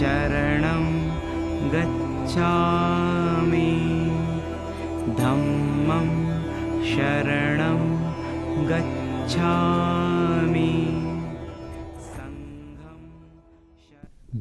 शरणं गच्छामि धम्मं शरणं गच्छामि संघं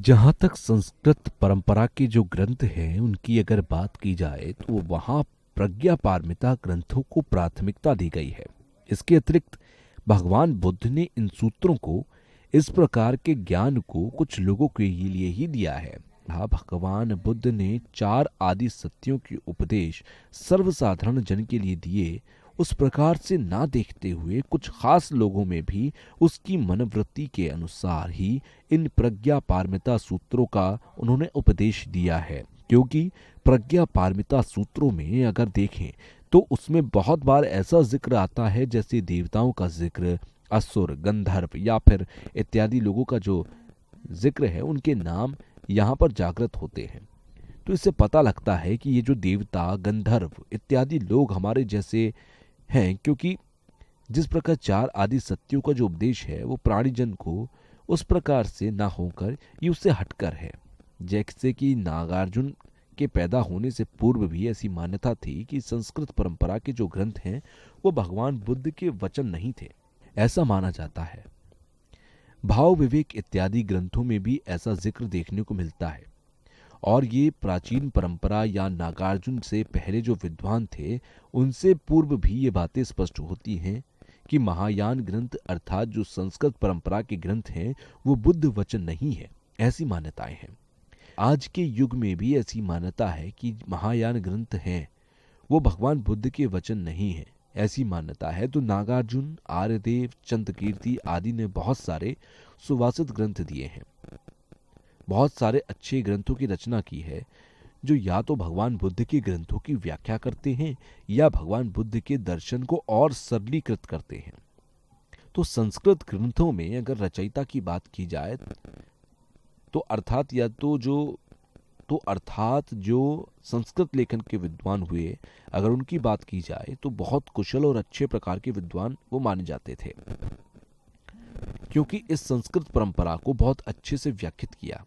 जहाँ तक संस्कृत परंपरा के जो ग्रंथ हैं उनकी अगर बात की जाए तो वहाँ प्रज्ञा पारमिता ग्रंथों को प्राथमिकता दी गई है। इसके अतिरिक्त भगवान बुद्ध ने इन सूत्रों को, इस प्रकार के ज्ञान को कुछ लोगों के लिए ही दिया है। हाँ, भगवान बुद्ध ने 4 आदि सत्यों के उपदेश सर्वसाधारण जन के लिए दिए, उस प्रकार से ना देखते हुए कुछ खास लोगों में भी उसकी मनोवृत्ति के अनुसार ही इन प्रज्ञा पारमिता सूत्रों का उन्होंने उपदेश दिया है। क्योंकि प्रज्ञा पारमिता सूत्रों में अगर देखें तो उसमें बहुत बार ऐसा जिक्र आता है जैसे देवताओं का जिक्र, असुर, गंधर्व या फिर इत्यादि लोगों का जो जिक्र है, उनके नाम यहाँ पर जागृत होते हैं। तो इससे पता लगता है कि ये जो देवता, गंधर्व इत्यादि लोग हमारे जैसे हैं, क्योंकि जिस प्रकार 4 आदि सत्यों का जो उपदेश है वो प्राणीजन को उस प्रकार से ना होकर ये उससे हटकर है। जैसे कि नागार्जुन के पैदा होने से पूर्व भी ऐसी मान्यता थी कि संस्कृत परंपरा के जो ग्रंथ हैं वो भगवान बुद्ध के वचन नहीं थे, ऐसा माना जाता है। भाव विवेक इत्यादि ग्रंथों में भी ऐसा जिक्र देखने को मिलता है। और ये प्राचीन परंपरा या नागार्जुन से पहले जो विद्वान थे उनसे पूर्व भी ये बातें स्पष्ट होती हैं कि महायान ग्रंथ अर्थात जो संस्कृत परंपरा के ग्रंथ हैं वो बुद्ध वचन नहीं है, ऐसी मान्यताएं हैं। आज के युग में भी ऐसी मान्यता है कि महायान ग्रंथ हैं वो भगवान बुद्ध के वचन नहीं है, ऐसी मान्यता है। तो नागार्जुन, आर्यदेव, चंद्रकीर्ति आदि ने बहुत सारे सुवासित ग्रंथ दिए हैं, बहुत सारे अच्छे ग्रंथों की रचना की है, जो या तो भगवान बुद्ध के ग्रंथों की व्याख्या करते हैं या भगवान बुद्ध के दर्शन को और सरलीकृत करते हैं। तो संस्कृत ग्रंथों में अगर रचयिता की बात की जाए तो अर्थात जो संस्कृत लेखन के विद्वान हुए, अगर उनकी बात की जाए तो बहुत कुशल और अच्छे प्रकार के विद्वान वो माने जाते थे, क्योंकि इस संस्कृत परंपरा को बहुत अच्छे से व्याख्यात किया।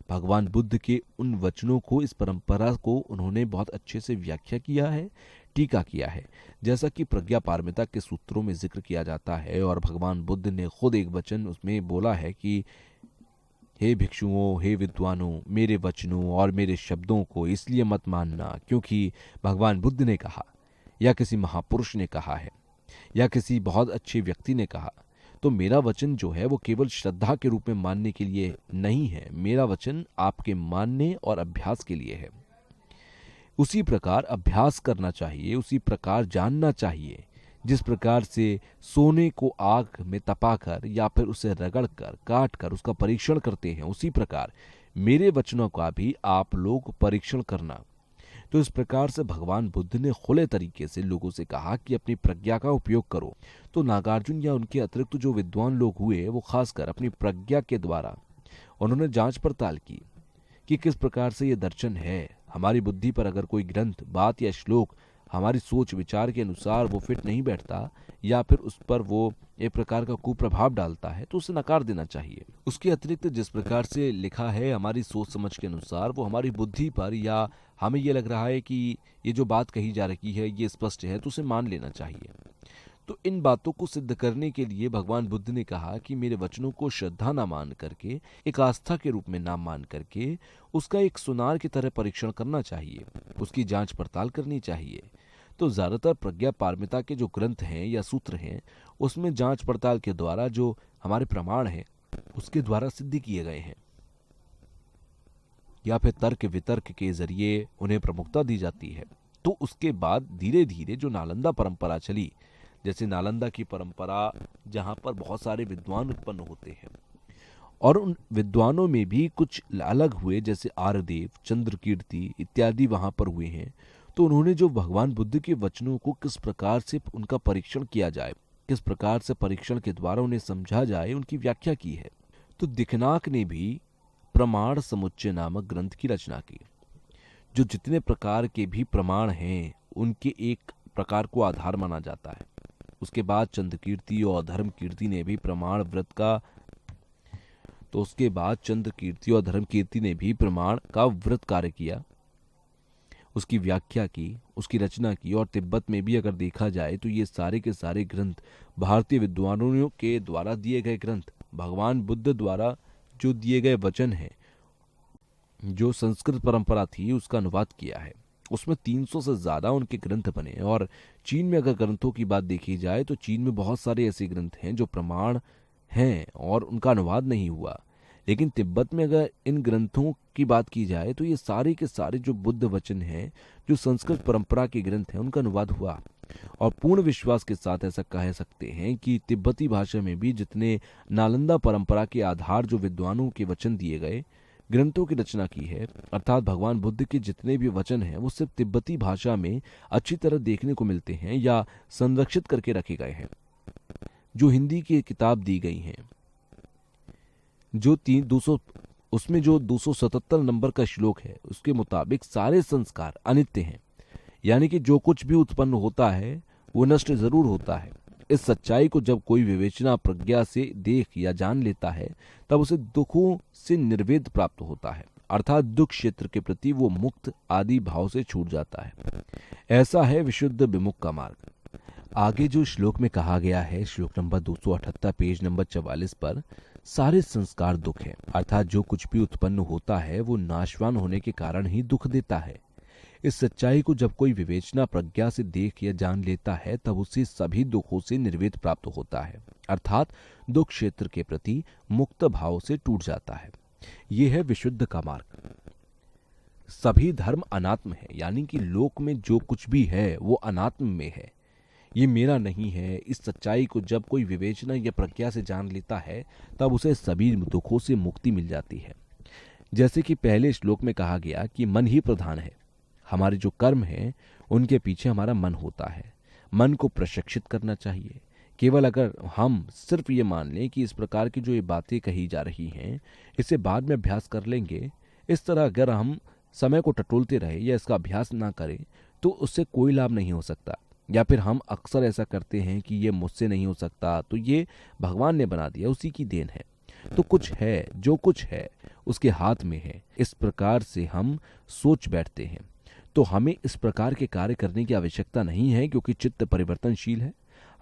भगवान बुद्ध के उन वचनों को, इस परंपरा को उन्होंने बहुत अच्छे से व्याख्या किया है, टीका किया है। जैसा कि प्रज्ञा पारमिता के सूत्रों में जिक्र किया जाता है और भगवान बुद्ध ने खुद एक वचन उसमें बोला है कि हे भिक्षुओं, हे विद्वानों, मेरे वचनों और मेरे शब्दों को इसलिए मत मानना क्योंकि भगवान बुद्ध ने कहा, या किसी महापुरुष ने कहा है, या किसी बहुत अच्छे व्यक्ति ने कहा। तो मेरा वचन जो है वो केवल श्रद्धा के रूप में मानने के लिए नहीं है, मेरा वचन आपके मानने और अभ्यास के लिए है। उसी प्रकार अभ्यास करना चाहिए, उसी प्रकार जानना चाहिए। जिस प्रकार से सोने को आग में तपाकर या फिर उसे रगड़कर, काटकर उसका परीक्षण करते हैं, उसी प्रकार मेरे वचनों का भी आप लोग परीक्षण करना। तो इस प्रकार से भगवान बुद्ध ने खुले तरीके से लोगों से कहा कि अपनी प्रज्ञा का उपयोग करो। तो नागार्जुन या उनके अतिरिक्त जो विद्वान लोग हुए वो खासकर अपनी प्रज्ञा के द्वारा उन्होंने जांच पड़ताल की कि किस प्रकार से ये दर्शन है। हमारी बुद्धि पर अगर कोई ग्रंथ, बात या श्लोक हमारी सोच विचार के अनुसार वो फिट नहीं बैठता या फिर उस पर वो एक प्रकार का कुप्रभाव डालता है तो उसे नकार देना चाहिए। उसके अतिरिक्त जिस प्रकार से लिखा है हमारी सोच समझ के अनुसार वो हमारी बुद्धि पर, या हमें ये लग रहा है कि ये जो बात कही जा रही है ये स्पष्ट है, तो उसे मान लेना चाहिए। तो इन बातों को सिद्ध करने के लिए भगवान बुद्ध ने कहा कि मेरे वचनों को श्रद्धा ना मान करके, एक आस्था के रूप में ना मान करके उसका एक सुनार की तरह परीक्षण करना चाहिए, उसकी जांच पड़ताल करनी चाहिए। तो ज्यादातर प्रज्ञा पारमिता के जो ग्रंथ हैं या सूत्र हैं उसमें जांच पड़ताल के द्वारा जो हमारे प्रमाण हैं उसके द्वारा सिद्ध किए गए हैं, या फिर तर्क वितर्क के जरिए उन्हें प्रमुखता दी जाती है। तो उसके बाद धीरे धीरे जो नालंदा परंपरा चली, जैसे नालंदा की परंपरा जहाँ पर बहुत सारे विद्वान उत्पन्न होते हैं और उन विद्वानों में भी कुछ अलग हुए, जैसे आर्यदेव, चंद्रकीर्ति इत्यादि वहाँ पर हुए हैं। तो उन्होंने जो भगवान बुद्ध के वचनों को किस प्रकार से उनका परीक्षण किया जाए, किस प्रकार से परीक्षण के द्वारा उन्हें समझा जाए, उनकी व्याख्या की है। तो दिखनाक ने भी प्रमाण समुच्चय नामक ग्रंथ की रचना की, जो जितने प्रकार के भी प्रमाण हैं उनके एक प्रकार को आधार माना जाता है। उसके बाद चंद्रकीर्ति और धर्मकीर्ति ने भी प्रमाण व्रत का तो उसके बाद चंद्र कीर्ति और धर्म कीर्ति ने भी प्रमाण का व्रत कार्य किया, उसकी व्याख्या की, उसकी रचना की। और तिब्बत में भी अगर देखा जाए तो ये सारे के सारे ग्रंथ भारतीय विद्वानों के द्वारा दिए गए ग्रंथ, भगवान बुद्ध द्वारा जो दिए गए वचन हैं, जो संस्कृत परंपरा थी उसका अनुवाद किया है। उसमें 300 से ज्यादा उनके ग्रंथ बने। और चीन में अगर ग्रंथों की बात देखी जाए तो चीन में बहुत सारे ऐसे ग्रंथ हैं जो प्रमाण हैं और उनका अनुवाद नहीं हुआ। लेकिन तिब्बत में अगर इन ग्रंथों की बात की जाए तो ये सारे के सारे जो बुद्ध वचन हैं, जो संस्कृत परंपरा के ग्रंथ हैं, उनका अनुवाद हुआ। और पूर्ण विश्वास के साथ ऐसा कह सकते हैं कि तिब्बती भाषा में भी जितने नालंदा परंपरा के आधार जो विद्वानों के वचन दिए गए, ग्रंथों की रचना की है, अर्थात भगवान बुद्ध के जितने भी वचन हैं वो सिर्फ तिब्बती भाषा में अच्छी तरह देखने को मिलते हैं या संरक्षित करके रखे गए हैं। जो हिंदी की किताब दी गई हैं, जो 200 उसमें जो 277 नंबर का श्लोक है, उसके मुताबिक सारे संस्कार अनित्य हैं, यानी कि जो कुछ भी उत्पन्न होता है वो नष्ट जरूर होता है। इस सच्चाई को जब कोई विवेचना प्रज्ञा से देख या जान लेता है तब उसे दुखों से निर्वेद प्राप्त होता है, अर्थात दुख क्षेत्र के प्रति वो मुक्त आदि भाव से छूट जाता है। ऐसा है विशुद्ध विमुख का मार्ग। आगे जो श्लोक में कहा गया है, श्लोक नंबर 278 पेज नंबर 44 पर, सारे संस्कार दुख है, अर्थात जो कुछ भी उत्पन्न होता है वो नाशवान होने के कारण ही दुख देता है। इस सच्चाई को जब कोई विवेचना प्रज्ञा से देख या जान लेता है तब उसे सभी दुखों से निर्वेद प्राप्त होता है, अर्थात दुख क्षेत्र के प्रति मुक्त भाव से टूट जाता है। यह है विशुद्ध का मार्ग। सभी धर्म अनात्म है, यानी कि लोक में जो कुछ भी है वो अनात्म में है, ये मेरा नहीं है। इस सच्चाई को जब कोई विवेचना या प्रज्ञा से जान लेता है तब उसे सभी दुखों से मुक्ति मिल जाती है। जैसे कि पहले श्लोक में कहा गया कि मन ही प्रधान है, हमारे जो कर्म हैं उनके पीछे हमारा मन होता है। मन को प्रशिक्षित करना चाहिए। केवल अगर हम सिर्फ ये मान लें कि इस प्रकार की जो ये बातें कही जा रही हैं इसे बाद में अभ्यास कर लेंगे, इस तरह अगर हम समय को टटोलते रहे या इसका अभ्यास ना करें तो उससे कोई लाभ नहीं हो सकता। या फिर हम अक्सर ऐसा करते हैं कि ये मुझसे नहीं हो सकता, तो ये भगवान ने बना दिया, उसी की देन है। तो कुछ है, जो कुछ है उसके हाथ में है, इस प्रकार से हम सोच बैठते हैं। तो हमें इस प्रकार के कार्य करने की आवश्यकता नहीं है, क्योंकि चित्त परिवर्तनशील है।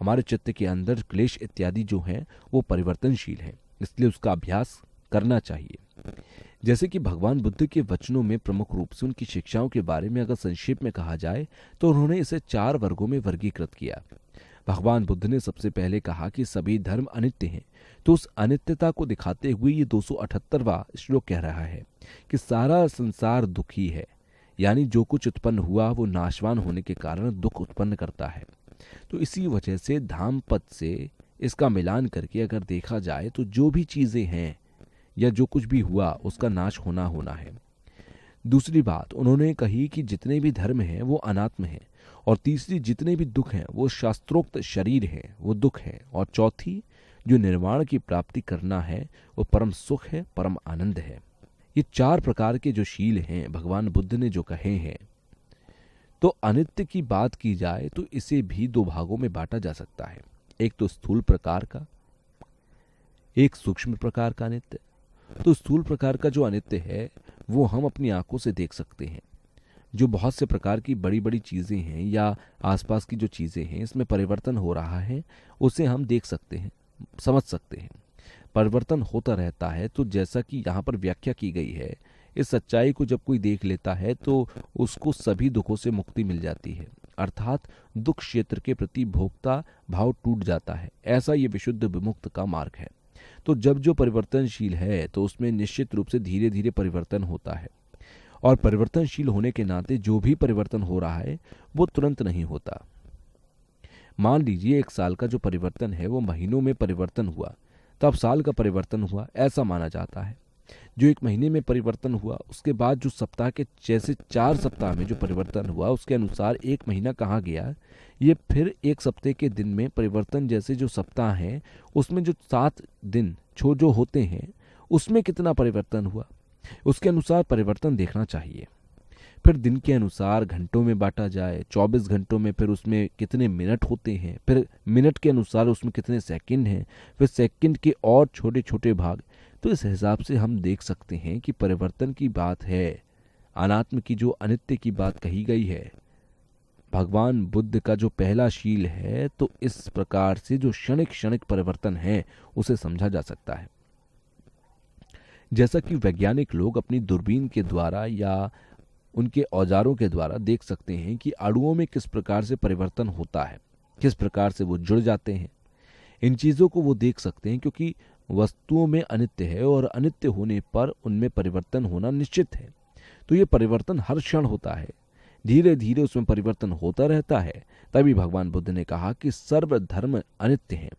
हमारे चित्त के अंदर क्लेश इत्यादि जो हैं वो परिवर्तनशील है, इसलिए उसका अभ्यास करना चाहिए। जैसे कि भगवान बुद्ध के वचनों में प्रमुख रूप से उनकी शिक्षाओं के बारे में अगर संक्षेप में कहा जाए तो उन्होंने इसे 4 वर्गों में वर्गीकृत किया। भगवान बुद्ध ने सबसे पहले कहा कि सभी धर्म अनित्य हैं, तो उस अनित्यता को दिखाते हुए ये 278वां श्लोक कह रहा है कि सारा संसार दुखी है, यानी जो कुछ उत्पन्न हुआ वो नाशवान होने के कारण दुख उत्पन्न करता है। तो इसी वजह से धाम पद से इसका मिलान करके अगर देखा जाए तो जो भी चीजें हैं या जो कुछ भी हुआ उसका नाश होना है। दूसरी बात उन्होंने कही कि जितने भी धर्म हैं वो अनात्म हैं। और तीसरी, जितने भी दुख हैं वो शास्त्रोक्त शरीर है, वो दुख है। और चौथी, जो निर्वाण की प्राप्ति करना है वो परम सुख है, परम आनंद है। ये 4 प्रकार के जो शील हैं भगवान बुद्ध ने जो कहे हैं। तो अनित्य की बात की जाए तो इसे भी 2 भागों में बांटा जा सकता है। एक तो स्थूल प्रकार का, एक सूक्ष्म प्रकार का अनित्य। तो स्थूल प्रकार का जो अनित्य है वो हम अपनी आंखों से देख सकते हैं। जो बहुत से प्रकार की बड़ी बड़ी चीजें हैं या आसपास की जो चीजें हैं इसमें परिवर्तन हो रहा है, उसे हम देख सकते हैं, समझ सकते हैं। परिवर्तन होता रहता है। तो जैसा कि यहाँ पर व्याख्या की गई है, इस सच्चाई को जब कोई देख लेता है तो उसको सभी दुखों से मुक्ति मिल जाती है, अर्थात दुख क्षेत्र के प्रति भोक्ता भाव टूट जाता है। ऐसा ये विशुद्ध विमुक्त का मार्ग है। तो जब जो परिवर्तनशील है तो उसमें निश्चित रूप से धीरे धीरे परिवर्तन होता है। और परिवर्तनशील होने के नाते जो भी परिवर्तन हो रहा है वो तुरंत नहीं होता। मान लीजिए 1 साल का जो परिवर्तन है वो महीनों में परिवर्तन हुआ, तब साल का परिवर्तन हुआ, ऐसा माना जाता है। जो 1 महीने में परिवर्तन हुआ उसके बाद जो सप्ताह के जैसे 4 सप्ताह में जो परिवर्तन हुआ उसके अनुसार 1 महीना कहाँ गया, ये फिर 1 सप्ताह के दिन में परिवर्तन जैसे जो सप्ताह हैं उसमें जो 7 दिन जो होते हैं उसमें कितना परिवर्तन हुआ, उसके अनुसार परिवर्तन देखना चाहिए। फिर दिन के अनुसार घंटों में बांटा जाए, 24 घंटों में फिर उसमें कितने मिनट होते हैं, फिर मिनट के अनुसार उसमें कितने सेकंड हैं, फिर सेकंड के और छोटे छोटे भाग, तो इस हिसाब से हम देख सकते हैं कि परिवर्तन की बात है, अनात्म की जो अनित्य की बात कही गई है, भगवान बुद्ध का जो पहला शील है, तो इस प्रकार से जो क्षणिक क्षणिक परिवर्तन है उसे समझा जा सकता है। जैसा कि वैज्ञानिक लोग अपनी दूरबीन के द्वारा या उनके औजारों के द्वारा देख सकते हैं कि अणुओं में किस प्रकार से परिवर्तन होता है, किस प्रकार से वो जुड़ जाते हैं। इन चीज़ों को वो देख सकते हैं क्योंकि वस्तुओं में अनित्य है और अनित्य होने पर उनमें परिवर्तन होना निश्चित है। तो ये परिवर्तन हर क्षण होता है, धीरे धीरे उसमें परिवर्तन होता रहता है। तभी भगवान बुद्ध ने कहा कि सर्व धर्म अनित्य है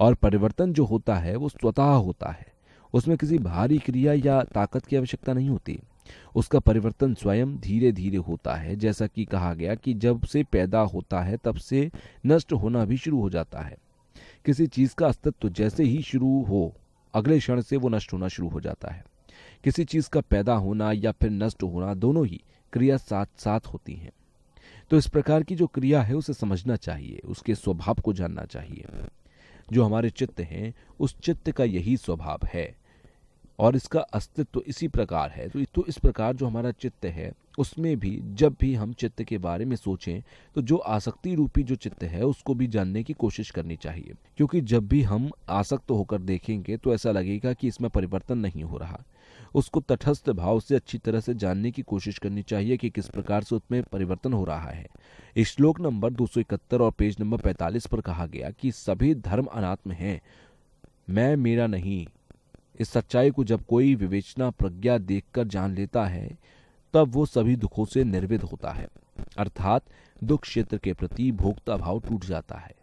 और परिवर्तन जो होता है वो स्वतः होता है, उसमें किसी भारी क्रिया या ताकत की आवश्यकता नहीं होती। उसका परिवर्तन स्वयं धीरे धीरे होता है। जैसा कि कहा गया कि जब से पैदा होता है तब से नष्ट होना भी शुरू हो जाता है। किसी चीज का अस्तित्व जैसे ही शुरू हो, अगले क्षण से वो नष्ट होना शुरू हो जाता है। किसी चीज का पैदा होना या फिर नष्ट होना, दोनों ही क्रिया साथ साथ होती हैं। तो इस प्रकार की जो क्रिया है उसे समझना चाहिए, उसके स्वभाव को जानना चाहिए। जो हमारे चित्त हैं, उस चित्त का यही स्वभाव है और इसका अस्तित्व इसी प्रकार है। तो इस प्रकार जो हमारा चित्त है उसमें भी जब भी हम चित्त के बारे में सोचें तो जो आसक्ति रूपी जो चित्त है उसको भी जानने की कोशिश करनी चाहिए, क्योंकि जब भी हम आसक्त होकर देखेंगे तो ऐसा लगेगा कि इसमें परिवर्तन नहीं हो रहा। उसको तटस्थ भाव से अच्छी तरह से जानने की कोशिश करनी चाहिए कि किस प्रकार से उसमें परिवर्तन हो रहा है। इस श्लोक नंबर 271 और पेज नंबर 45 पर कहा गया कि सभी धर्म अनात्म हैं, मैं मेरा नहीं। इस सच्चाई को जब कोई विवेचना प्रज्ञा देखकर जान लेता है तब वो सभी दुखों से निर्विध होता है, अर्थात दुख क्षेत्र के प्रति भोक्ता भाव टूट जाता है।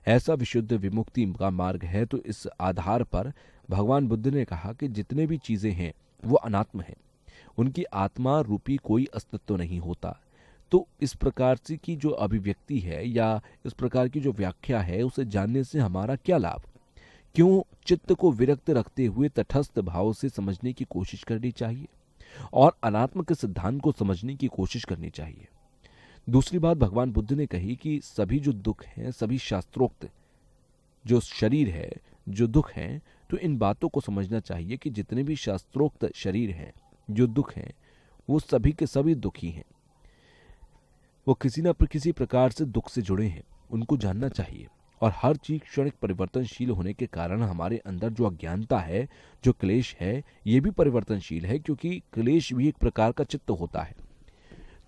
ऐसा विशुद्ध विमुक्ति का मार्ग है। तो इस आधार पर भगवान बुद्ध ने कहा कि जितने भी चीजें हैं वो अनात्म हैं, उनकी आत्मा रूपी कोई अस्तित्व नहीं होता। तो इस प्रकार से की जो अभिव्यक्ति है या इस प्रकार की जो व्याख्या है उसे जानने से हमारा क्या लाभ? क्यों चित्त को विरक्त रखते हुए तटस्थ भाव से समझने की कोशिश करनी चाहिए और अनात्म के सिद्धांत को समझने की कोशिश करनी चाहिए। दूसरी बात भगवान बुद्ध ने कही कि सभी जो दुख हैं, सभी शास्त्रोक्त जो शरीर है, जो दुख हैं, तो इन बातों को समझना चाहिए कि जितने भी शास्त्रोक्त शरीर हैं, जो दुख हैं, वो सभी के सभी दुखी हैं। वो किसी न किसी प्रकार से दुख से जुड़े हैं, उनको जानना चाहिए। और हर चीज क्षणिक परिवर्तनशील होने के कारण हमारे अंदर जो अज्ञानता है, जो क्लेश है, ये भी परिवर्तनशील है, क्योंकि क्लेश भी एक प्रकार का चित्त होता है।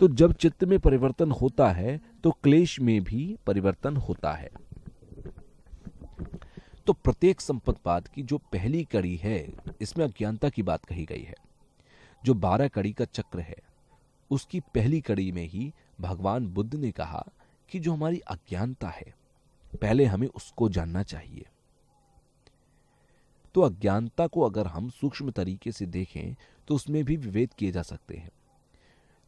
तो जब चित्त में परिवर्तन होता है तो क्लेश में भी परिवर्तन होता है। तो प्रत्येक संपत्तिवाद की जो पहली कड़ी है, इसमें अज्ञानता की बात कही गई है। जो 12 कड़ी का चक्र है, उसकी पहली कड़ी में ही भगवान बुद्ध ने कहा कि जो हमारी अज्ञानता है, पहले हमें उसको जानना चाहिए। तो अज्ञानता को अगर हम सूक्ष्म तरीके से देखें तो उसमें भी विभेद किए जा सकते हैं।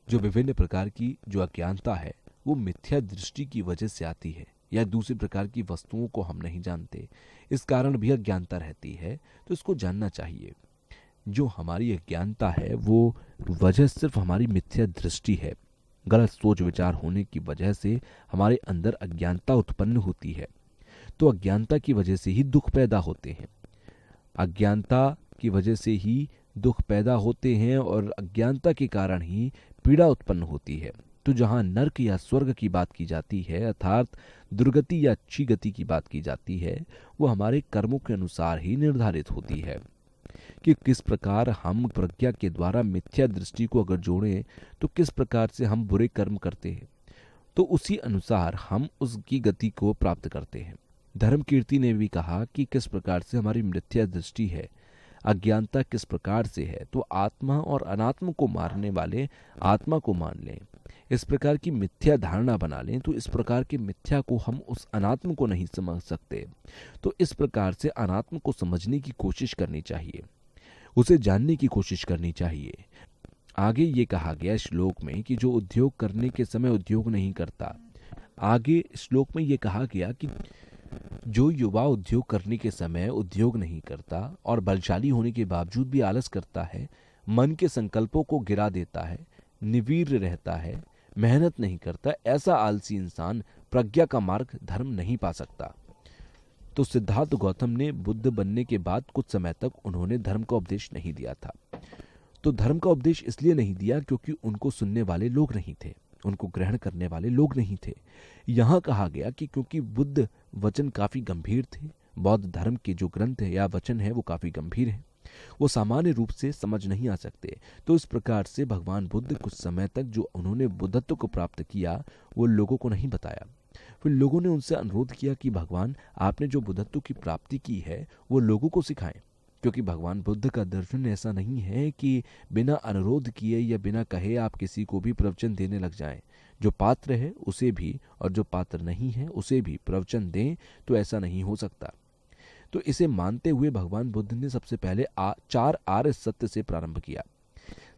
जो विभिन्न प्रकार की जो अज्ञानता है वो मिथ्या दृष्टि की वजह से आती है, या दूसरे प्रकार की वस्तुओं को हम नहीं जानते, इस कारण भी अज्ञानता रहती है। तो इसको जानना चाहिए। जो हमारी अज्ञानता है वो वजह सिर्फ हमारी मिथ्या दृष्टि है। गलत सोच विचार होने की वजह से हमारे अंदर अज्ञानता उत्पन्न होती है। तो अज्ञानता की वजह से ही दुख पैदा होते हैं, अज्ञानता की वजह से ही दुख पैदा होते हैं और अज्ञानता के कारण ही पीड़ा उत्पन्न होती है। तो जहां नरक या स्वर्ग की बात की जाती है, अर्थात दुर्गति या अच्छी गति की बात की जाती है, वो हमारे कर्मों के अनुसार ही निर्धारित होती है कि किस प्रकार हम प्रज्ञा के द्वारा मिथ्या दृष्टि को अगर जोड़ें तो किस प्रकार से हम बुरे कर्म करते हैं, तो उसी अनुसार हम उसकी गति को प्राप्त करते हैं। धर्म कीर्ति ने भी कहा कि किस प्रकार से हमारी मिथ्या दृष्टि है, अज्ञानता किस प्रकार से है। तो आत्मा और अनात्म को मारने वाले आत्मा को मान लें, इस प्रकार की मिथ्या धारणा बना लें, तो इस प्रकार के मिथ्या को हम उस अनात्म को नहीं समझ सकते। तो इस प्रकार से अनात्म को समझने की कोशिश करनी चाहिए, उसे जानने की कोशिश करनी चाहिए। आगे ये कहा गया श्लोक में कि जो उद्योग करने के समय उद्योग नहीं करता। आगे श्लोक में ये कहा गया कि जो युवा उद्योग करने के समय उद्योग नहीं करता और बलशाली होने के बावजूद भी आलस करता है, मन के संकल्पों को गिरा देता है, निर्वीर्य रहता है, मेहनत नहीं करता, ऐसा आलसी इंसान प्रज्ञा का मार्ग धर्म नहीं पा सकता। तो सिद्धार्थ गौतम ने बुद्ध बनने के बाद कुछ समय तक उन्होंने धर्म का उपदेश नहीं दिया था। तो धर्म का उपदेश इसलिए नहीं दिया क्योंकि उनको सुनने वाले लोग नहीं थे, उनको ग्रहण करने वाले लोग नहीं थे। यहाँ कहा गया कि क्योंकि बुद्ध वचन काफी गंभीर थे, बौद्ध धर्म के जो ग्रंथ है या वचन है वो काफी गंभीर है, वो सामान्य रूप से समझ नहीं आ सकते। तो इस प्रकार से भगवान बुद्ध कुछ समय तक जो उन्होंने बुद्धत्व को प्राप्त किया वो लोगों को नहीं बताया। फिर लोगों ने उनसे अनुरोध किया कि भगवान आपने जो बुद्धत्व की प्राप्ति की है वो लोगों को सिखाएं, क्योंकि भगवान बुद्ध का दर्शन ऐसा नहीं है कि बिना अनुरोध किए या बिना कहे आप किसी को भी प्रवचन देने लग जाएं। जो पात्र है उसे भी और जो पात्र नहीं है उसे भी प्रवचन दें, तो ऐसा नहीं हो सकता। तो इसे मानते हुए भगवान बुद्ध ने सबसे पहले 4 आर्य सत्य से प्रारंभ किया।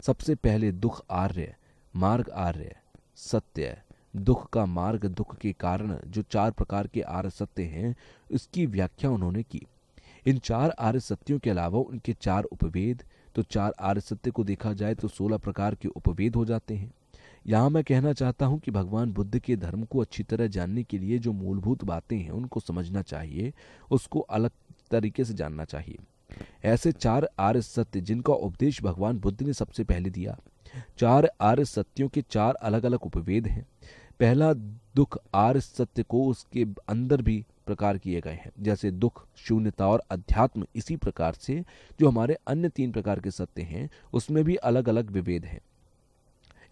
सबसे पहले दुख आर्य, मार्ग आर्य, सत्य, दुख का मार्ग, दुख के कारण जो 4 प्रकार के आर्य सत्य हैं, इसकी व्याख्या उन्होंने की। इन 4 आर्य सत्यों के अलावा उनके 4 उपवेद, तो 4 आर्य सत्य को देखा जाए तो 16 प्रकार के उपवेद हो जाते हैं। यहाँ मैं कहना चाहता हूँ कि भगवान बुद्ध के धर्म को अच्छी तरह जानने के लिए जो मूलभूत बातें हैं उनको समझना चाहिए, उसको अलग तरीके से जानना चाहिए। ऐसे 4 आर्य सत्य जिनका उपदेश भगवान बुद्ध ने सबसे पहले दिया। 4 आर्य सत्यों के 4 अलग अलग उपवेद हैं। पहला दुख आर्य सत्य को उसके अंदर भी प्रकार किए गए हैं, जैसे दुख, शून्यता और अध्यात्म। इसी प्रकार से जो हमारे अन्य 3 प्रकार के सत्य हैं उसमें भी अलग अलग विभेद हैं।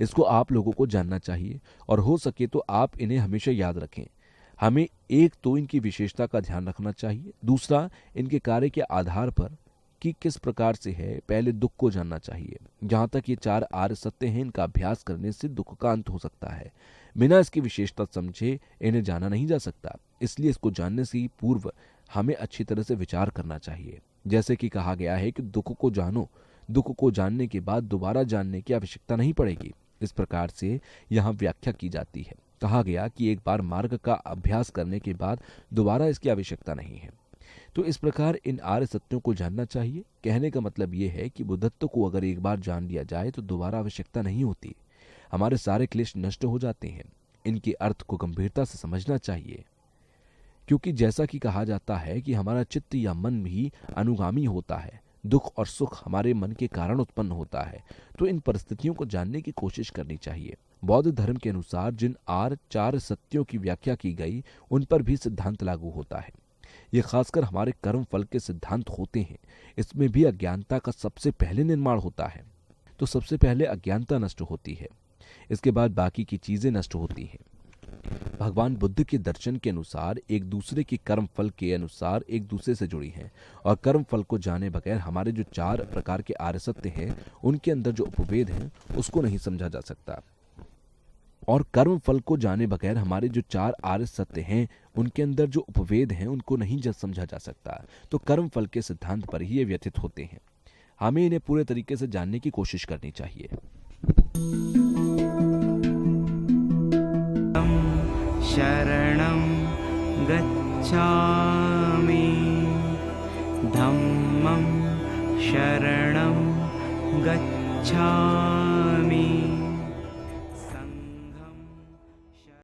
इसको आप लोगों को जानना चाहिए और हो सके तो आप इन्हें हमेशा याद रखें। हमें एक तो इनकी विशेषता का ध्यान रखना चाहिए, दूसरा इनके कार्य के आधार पर कि किस प्रकार से है, पहले दुख को जानना चाहिए। जहां तक ये 4 आर्य सत्य हैं, इनका अभ्यास करने से दुख का अंत हो सकता है। बिना इसकी विशेषता समझे इन्हें जाना नहीं जा सकता। इसलिए इसको जानने से पूर्व हमें अच्छी तरह से विचार करना चाहिए। जैसे कि कहा गया है कि दुख को जानो, दुख को जानने के बाद दोबारा जानने की आवश्यकता नहीं पड़ेगी। इस प्रकार से यहाँ व्याख्या की जाती है। कहा गया कि एक बार मार्ग का अभ्यास करने के बाद दोबारा इसकी आवश्यकता नहीं है। तो इस प्रकार इन आर्य सत्यों को जानना चाहिए। कहने का मतलब यह है कि बुद्धत्व को अगर एक बार जान लिया जाए तो दोबारा आवश्यकता नहीं होती। हमारे सारे क्लेश नष्ट हो जाते हैं। इनके अर्थ को गंभीरता से समझना चाहिए, क्योंकि जैसा कि कहा जाता है कि हमारा चित्त या मन भी अनुगामी होता है। दुख और सुख हमारे मन के कारण उत्पन्न होता है। तो इन परिस्थितियों को जानने की कोशिश करनी चाहिए। बौद्ध धर्म के अनुसार जिन 4 सत्यों की व्याख्या की गई उन पर भी सिद्धांत लागू होता है। ये खासकर हमारे कर्म फल के सिद्धांत होते हैं। इसमें भी अज्ञानता का सबसे पहले निर्माण होता है। तो सबसे पहले अज्ञानता नष्ट होती है, इसके बाद बाकी की चीजें नष्ट होती हैं। भगवान बुद्ध के दर्शन के अनुसार एक दूसरे के कर्म फल के अनुसार एक दूसरे से जुड़ी हैं, और कर्म फल को जाने बगैर हमारे जो 4 प्रकार के आर्य सत्य हैं उनके अंदर जो उपवेद हैं उसको नहीं समझा जा सकता। और कर्म फल को जाने बगैर हमारे जो 4 आर्य सत्य हैं उनके अंदर जो उपवेद हैं उनको नहीं समझा जा सकता। तो कर्म फल के सिद्धांत पर ही ये व्यतीत होते हैं। हमें इन्हें पूरे तरीके से जानने की कोशिश करनी चाहिए। शरणं गच्छामि, धम्मं शरणं गच्छामि,